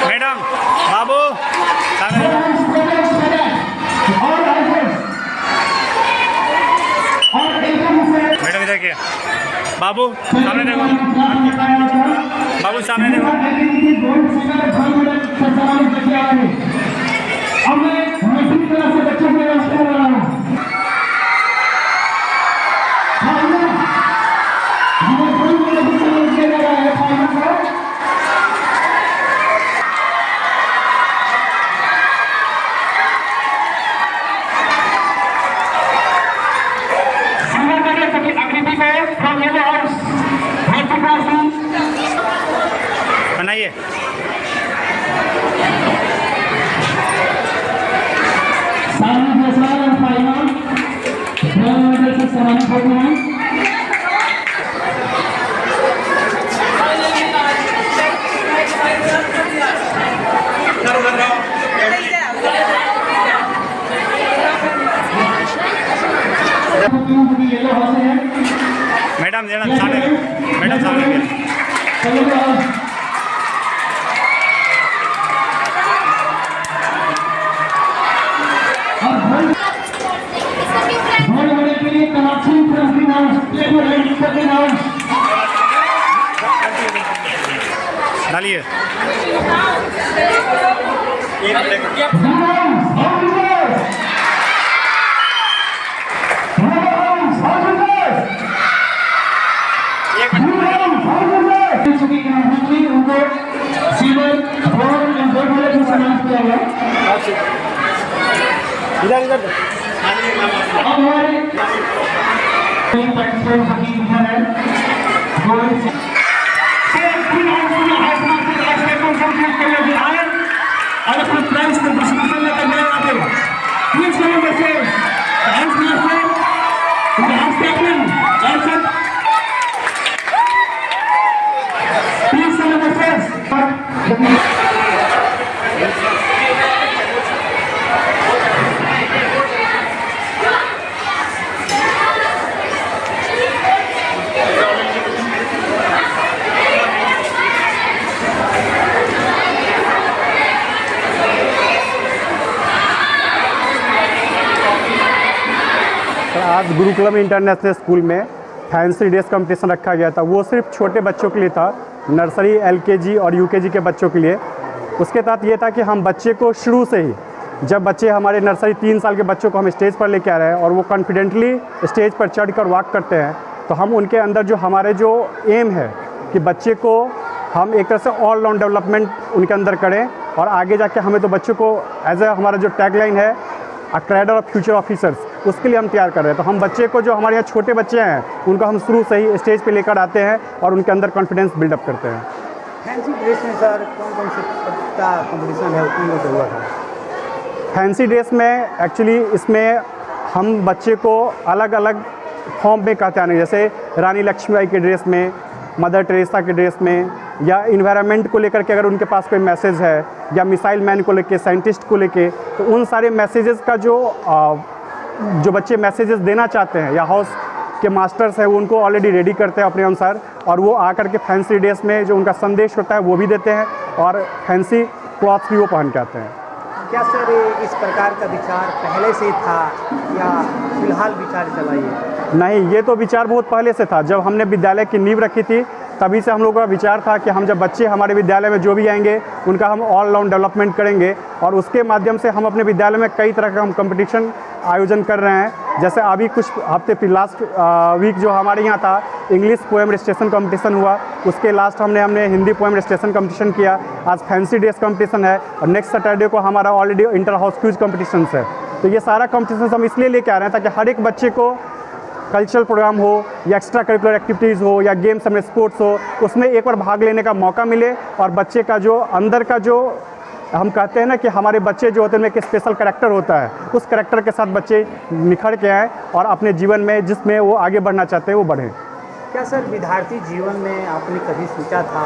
Madam बाबू madam इधर क्या बाबू सामने देखो बाबू सामने देखो बनाइए मैडम जरा सामने मैडम सामने डालिए इधर इधर और अपना प्राइस को प्रस्तुत लेकर नए आते हैं प्लीज नंबर से डांस मास्टर डांस कैप्टन ऐसा प्लीज नंबर से आज गुरुकुलम इंटरनेशनल स्कूल में फैंसी ड्रेस कंपटीशन रखा गया था। वो सिर्फ छोटे बच्चों के लिए था, नर्सरी एलकेजी और यूकेजी के बच्चों के लिए। उसके तहत ये था कि हम बच्चे को शुरू से ही, जब बच्चे हमारे नर्सरी 3 साल के बच्चों को हम स्टेज पर लेके आ रहे हैं और वो कॉन्फिडेंटली स्टेज पर चढ़कर वॉक करते हैं, तो हम उनके अंदर जो हमारे जो एम है कि बच्चे को हम एक तरह से ऑल राउंड डेवलपमेंट उनके अंदर करें और आगे जाके हमें तो बच्चों को एज ए हमारा जो टैगलाइन है अ कैडर ऑफ फ्यूचर ऑफिसर्स, उसके लिए हम तैयार कर रहे हैं। तो हम बच्चे को, जो हमारे यहाँ छोटे बच्चे हैं, उनको हम शुरू से ही स्टेज पे लेकर आते हैं और उनके अंदर कॉन्फिडेंस बिल्डअप करते हैं। फैंसी ड्रेस में सर कौन कौन सा कॉम्पिटिशन है, उसमें जो हुआ था? फैंसी ड्रेस में एक्चुअली इसमें हम बच्चे को अलग अलग फॉर्म में कहते हैं, जैसे रानी लक्ष्मीबाई के ड्रेस में, मदर टेरेसा के ड्रेस में, या इन्वायरमेंट को लेकर के अगर उनके पास कोई मैसेज है, या मिसाइल मैन को लेके, साइंटिस्ट को लेके, तो उन सारे मैसेजेस का जो बच्चे मैसेजेस देना चाहते हैं या हाउस के मास्टर्स हैं वो उनको ऑलरेडी रेडी करते हैं अपने अनुसार, और वो आकर के फैंसी ड्रेस में जो उनका संदेश होता है वो भी देते हैं और फैंसी क्लॉथ्स भी वो पहन के आते हैं। क्या सर इस प्रकार का विचार पहले से था या फिलहाल विचार चला ये? नहीं, ये तो विचार बहुत पहले से था। जब हमने विद्यालय की नींव रखी थी तभी से हम लोगों का विचार था कि हम जब बच्चे हमारे विद्यालय में जो भी आएंगे उनका हम ऑल राउंड डेवलपमेंट करेंगे, और उसके माध्यम से हम अपने विद्यालय में कई तरह का हम कंपटीशन आयोजन कर रहे हैं। जैसे अभी कुछ हफ्ते फिर लास्ट वीक जो हमारे यहाँ था इंग्लिश पोएम रेसिटेशन कंपटीशन हुआ, उसके लास्ट हमने हिंदी पोएम रेसिटेशन कंपटीशन किया। आज फैंसी ड्रेस कंपटीशन है और नेक्स्ट सैटरडे को हमारा already inter house quiz competition है। तो ये सारा कंपटीशन हम इसलिए लेके आ रहे हैं ताकि हर एक बच्चे को कल्चरल प्रोग्राम हो या एक्स्ट्रा करिकुलर एक्टिविटीज़ हो या गेम्स में स्पोर्ट्स हो, उसमें एक बार भाग लेने का मौका मिले और बच्चे का जो अंदर का जो हम कहते हैं ना कि हमारे बच्चे जो होते हैं एक स्पेशल कैरेक्टर होता है, उस कैरेक्टर के साथ बच्चे निखर के आएँ और अपने जीवन में जिसमें वो आगे बढ़ना चाहते हैं वो बढ़ें। क्या सर विद्यार्थी जीवन में आपने कभी सोचा था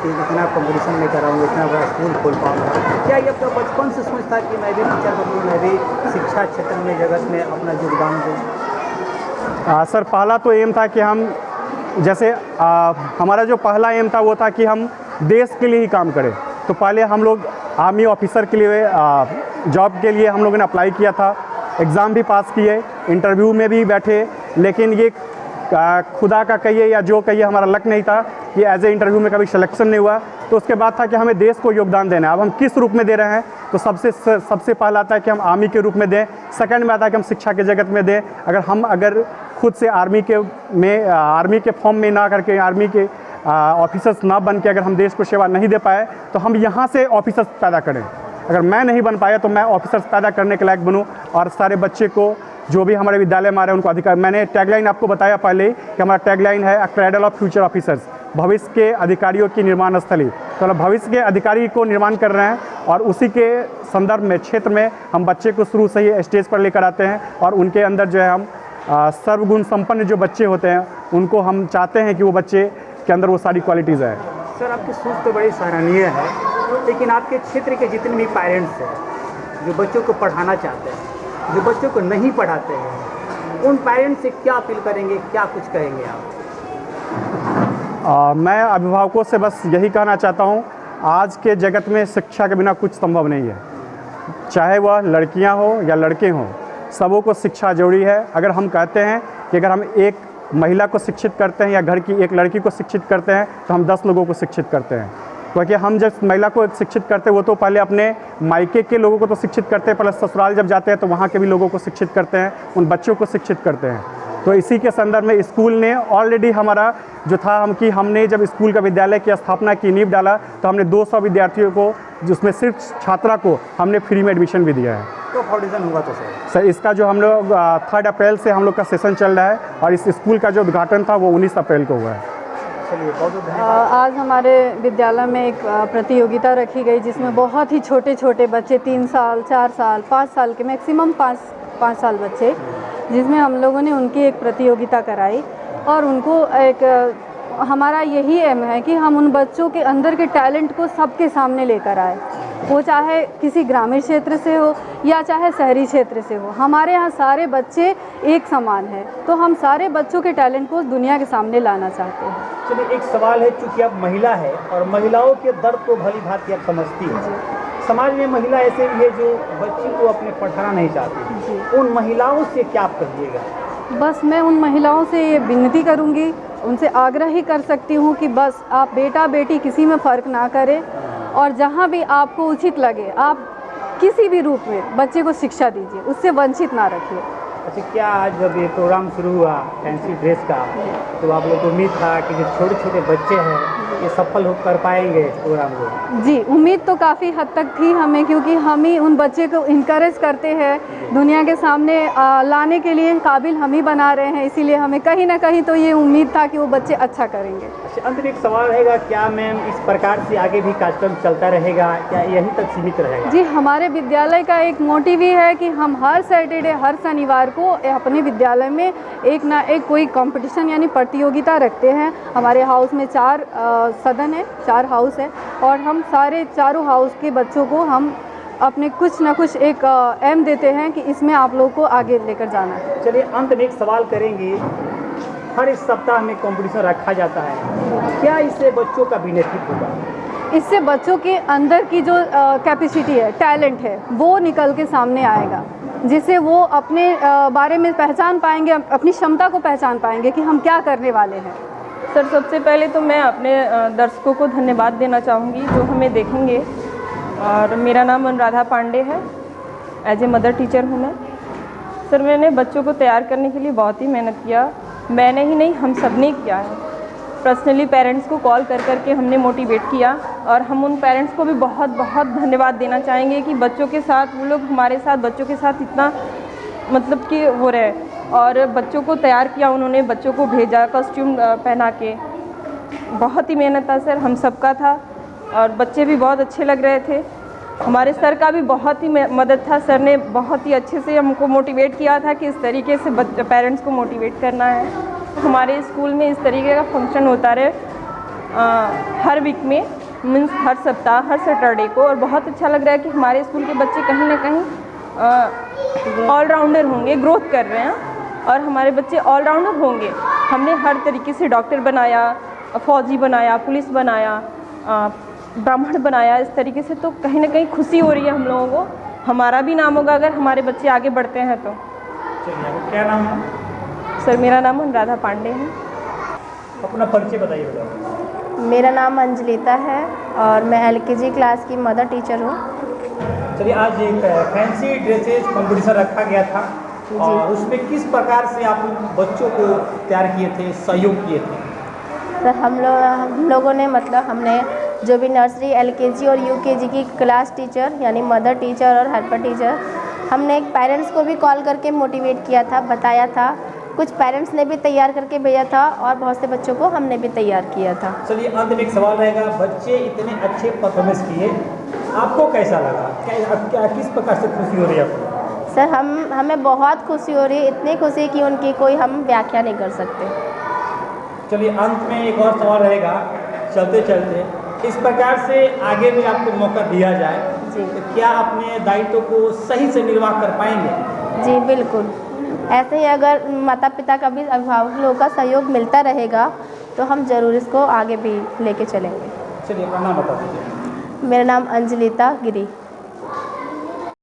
कि इतना कंपटीशन में कराऊँगा, इतना बड़ा स्कूल खोल पाऊँगा? क्या ये आपका बचपन से सोच था कि मैं भी टीचर बनूँ, मैं भी शिक्षा क्षेत्र में, जगत में अपना योगदान दूँ? सर, पहला तो एम था कि हम जैसे हमारा जो पहला एम था वो था कि हम देश के लिए ही काम करें। तो पहले हम लोग आर्मी ऑफिसर के लिए जॉब के लिए हम लोगों ने अप्लाई किया था, एग्ज़ाम भी पास किए, इंटरव्यू में भी बैठे, लेकिन ये खुदा का कहिए या जो कहिए हमारा लक नहीं था कि एज ए इंटरव्यू में कभी सिलेक्शन नहीं हुआ। तो उसके बाद था कि हमें देश को योगदान देना है। अब हम किस रूप में दे रहे हैं, तो सबसे पहला आता है कि हम आर्मी के रूप में दें, सेकंड में आता है कि हम शिक्षा के जगत में दें। अगर खुद से आर्मी के फॉर्म में ना करके, आर्मी के ऑफिसर्स ना बन के अगर हम देश को सेवा नहीं दे पाए, तो हम यहाँ से ऑफिसर्स पैदा करें। अगर मैं नहीं बन पाया तो मैं ऑफिसर्स पैदा करने के लायक बनूँ और सारे बच्चे को जो भी हमारे विद्यालय में आ रहे हैं उनको अधिकार। मैंने टैगलाइन आपको बताया पहले ही कि हमारा टैगलाइन है अ क्रैडल ऑफ फ्यूचर ऑफिसर्स, भविष्य के अधिकारियों की निर्माण स्थली। तो हम भविष्य के अधिकारी को निर्माण कर रहे हैं और उसी के संदर्भ में, क्षेत्र में हम बच्चे को शुरू से ही स्टेज पर लेकर आते हैं और उनके अंदर जो है हम सर्वगुण संपन्न जो बच्चे होते हैं उनको हम चाहते हैं कि वो बच्चे के अंदर वो सारी क्वालिटीज़ है। सर, आपकी सोच तो बड़ी सराहनीय है, लेकिन आपके क्षेत्र के जितने भी पेरेंट्स हैं जो बच्चों को पढ़ाना चाहते हैं, जो बच्चों को नहीं पढ़ाते हैं, उन पेरेंट्स से क्या अपील करेंगे, क्या कुछ कहेंगे आप? मैं अभिभावकों से बस यही कहना चाहता हूँ, आज के जगत में शिक्षा के बिना कुछ संभव नहीं है। चाहे वह लड़कियाँ हो या लड़के हों, सबों को शिक्षा जरूरी है। अगर हम कहते हैं कि अगर हम एक महिला को शिक्षित करते हैं या घर की एक लड़की को शिक्षित करते हैं तो हम 10 लोगों को शिक्षित करते हैं। क्योंकि हम जब महिला को शिक्षित करते हैं वो तो पहले अपने मायके के लोगों को तो शिक्षित करते हैं, प्लस ससुराल जब जाते हैं तो वहाँ के भी लोगों को शिक्षित करते हैं, उन बच्चों को शिक्षित करते हैं। तो इसी के संदर्भ में स्कूल ने ऑलरेडी हमारा जो था हमने जब स्कूल का विद्यालय की स्थापना की, नींव डाला, तो हमने 200 विद्यार्थियों को, जिसमें सिर्फ छात्रा को हमने फ्री में एडमिशन भी दिया है। तो फाउंडेशन हुआ तो सर इसका जो हम लोग 3 अप्रैल से हम लोग का सेशन चल रहा है और इस स्कूल का जो उद्घाटन था वो 19 अप्रैल को हुआ है। चलिए, बहुत बहुत धन्यवाद। आज हमारे विद्यालय में एक प्रतियोगिता रखी गई जिसमें बहुत ही छोटे छोटे बच्चे, 3 साल, 4 साल, 5 साल के, मैक्सिमम 5 साल बच्चे, जिसमें हम लोगों ने उनकी एक प्रतियोगिता कराई और उनको हमारा यही एम है कि हम उन बच्चों के अंदर के टैलेंट को सबके सामने लेकर आए, वो चाहे किसी ग्रामीण क्षेत्र से हो या चाहे शहरी क्षेत्र से हो। हमारे यहाँ सारे बच्चे एक समान हैं, तो हम सारे बच्चों के टैलेंट को दुनिया के सामने लाना चाहते हैं। चलिए, एक सवाल है, चूँकि आप महिला है और महिलाओं के दर्द को भली भांति आप समझती हैं। समाज में महिला ऐसे भी है जो बच्ची को अपने पढ़ाना नहीं चाहती, उन महिलाओं से क्या आप कहिएगा? बस मैं उन महिलाओं से ये विनती करूँगी, उनसे आग्रह ही कर सकती हूँ कि बस आप बेटा बेटी किसी में फ़र्क ना करें और जहाँ भी आपको उचित लगे आप किसी भी रूप में बच्चे को शिक्षा दीजिए, उससे वंचित ना रखिए। अच्छा, क्या आज जब ये प्रोग्राम शुरू हुआ फैंसी ड्रेस का, तो आप लोग को उम्मीद था कि जो छोटे छोटे बच्चे हैं ये सफल हो कर पाएंगे इस प्रोग्राम को? जी, उम्मीद तो काफ़ी हद तक थी हमें, क्योंकि हम ही उन बच्चे को इनकरेज करते हैं, दुनिया के सामने लाने के लिए काबिल हम ही बना रहे हैं, इसीलिए हमें कहीं ना कहीं तो ये उम्मीद था कि वो बच्चे अच्छा करेंगे। अच्छा, अंत में एक सवाल रहेगा, क्या मैम इस प्रकार से आगे भी कार्यक्रम चलता रहेगा, क्या यहीं तक सीमित रहेगा? जी, हमारे विद्यालय का एक मोटिव ही है कि हम हर सैटरडे, हर शनिवार को अपने विद्यालय में एक ना एक कोई कंपटीशन यानी प्रतियोगिता रखते हैं। हमारे हाउस में 4 सदन है, 4 हाउस है और हम सारे चारों हाउस के बच्चों को हम अपने कुछ ना कुछ एक एम देते हैं कि इसमें आप लोग को आगे लेकर जाना है। चलिए, अंत में एक सवाल करेंगे, हर इस सप्ताह में कंपटीशन रखा जाता है, क्या इससे बच्चों का बेनिफिट होगा? इससे बच्चों के अंदर की जो कैपेसिटी है, टैलेंट है, वो निकल के सामने आएगा, जिससे वो अपने बारे में पहचान पाएंगे, अपनी क्षमता को पहचान पाएंगे कि हम क्या करने वाले हैं। सर, सबसे पहले तो मैं अपने दर्शकों को धन्यवाद देना चाहूँगी जो हमें देखेंगे, और मेरा नाम अनुराधा पांडे है, एज ए मदर टीचर हूँ मैं। सर, मैंने बच्चों को तैयार करने के लिए बहुत ही मेहनत किया, मैंने ही नहीं हम सब ने किया है। पर्सनली पेरेंट्स को कॉल कर कर के हमने मोटिवेट किया और हम उन पेरेंट्स को भी बहुत बहुत धन्यवाद देना चाहेंगे कि बच्चों के साथ, वो लोग हमारे साथ बच्चों के साथ इतना मतलब कि हो रहे हैं और बच्चों को तैयार किया उन्होंने, बच्चों को भेजा कॉस्ट्यूम पहना के। बहुत ही मेहनत था सर, हम सबका था और बच्चे भी बहुत अच्छे लग रहे थे। हमारे सर का भी बहुत ही मदद था, सर ने बहुत ही अच्छे से हमको मोटिवेट किया था कि इस तरीके से पेरेंट्स को मोटिवेट करना है। हमारे स्कूल में इस तरीके का फंक्शन होता रहे हर वीक में। मीन्स हर सप्ताह, हर सैटरडे को, और बहुत अच्छा लग रहा है कि हमारे स्कूल के बच्चे कहीं ना कहीं ऑलराउंडर होंगे, ग्रोथ कर रहे हैं और हमारे बच्चे ऑलराउंडर होंगे। हमने हर तरीके से डॉक्टर बनाया, फौजी बनाया, पुलिस बनाया, ब्राह्मण बनाया, इस तरीके से। तो कहीं ना कहीं खुशी हो रही है हम लोगों को, हमारा भी नाम होगा अगर हमारे बच्चे आगे बढ़ते हैं तो। चलिए, आपका क्या नाम है? सर मेरा नाम अनुराधा पांडे है। अपना परिचय बताइए। मेरा नाम अंजलिता है और मैं LKG क्लास की मदर टीचर हूँ। चलिए, आज एक फैंसी ड्रेसेस कंपटीशन रखा गया था और उसमें किस प्रकार से आप बच्चों को तैयार किए थे, सहयोग किए थे? सर हम लोगों ने मतलब हमने जो भी नर्सरी, LKG और UKG की क्लास टीचर यानी मदर टीचर और हेल्पर टीचर, हमने एक पेरेंट्स को भी कॉल करके मोटिवेट किया था, बताया था। कुछ पेरेंट्स ने भी तैयार करके भेजा था और बहुत से बच्चों को हमने भी तैयार किया था। चलिए, अंत में एक सवाल रहेगा, बच्चे इतने अच्छे परफॉर्मेंस किए, आपको कैसा लगा? क्या किस प्रकार से खुशी हो रही है आपको? सर हमें बहुत खुशी हो रही है, इतनी खुशी कि उनकी कोई हम व्याख्या नहीं कर सकते। चलिए, अंत में एक और सवाल रहेगा, चलते चलते इस प्रकार से आगे भी आपको मौका दिया जाए जी, तो क्या अपने दायित्व को सही से निर्वाह कर पाएंगे? जी बिल्कुल। ऐसे ही अगर माता पिता का भी, अभिभावक लोगों का सहयोग मिलता रहेगा तो हम ज़रूर इसको आगे भी लेके चलेंगे। चलिए, अपना नाम बता दीजिए। मेरा नाम अंजलिता गिरी।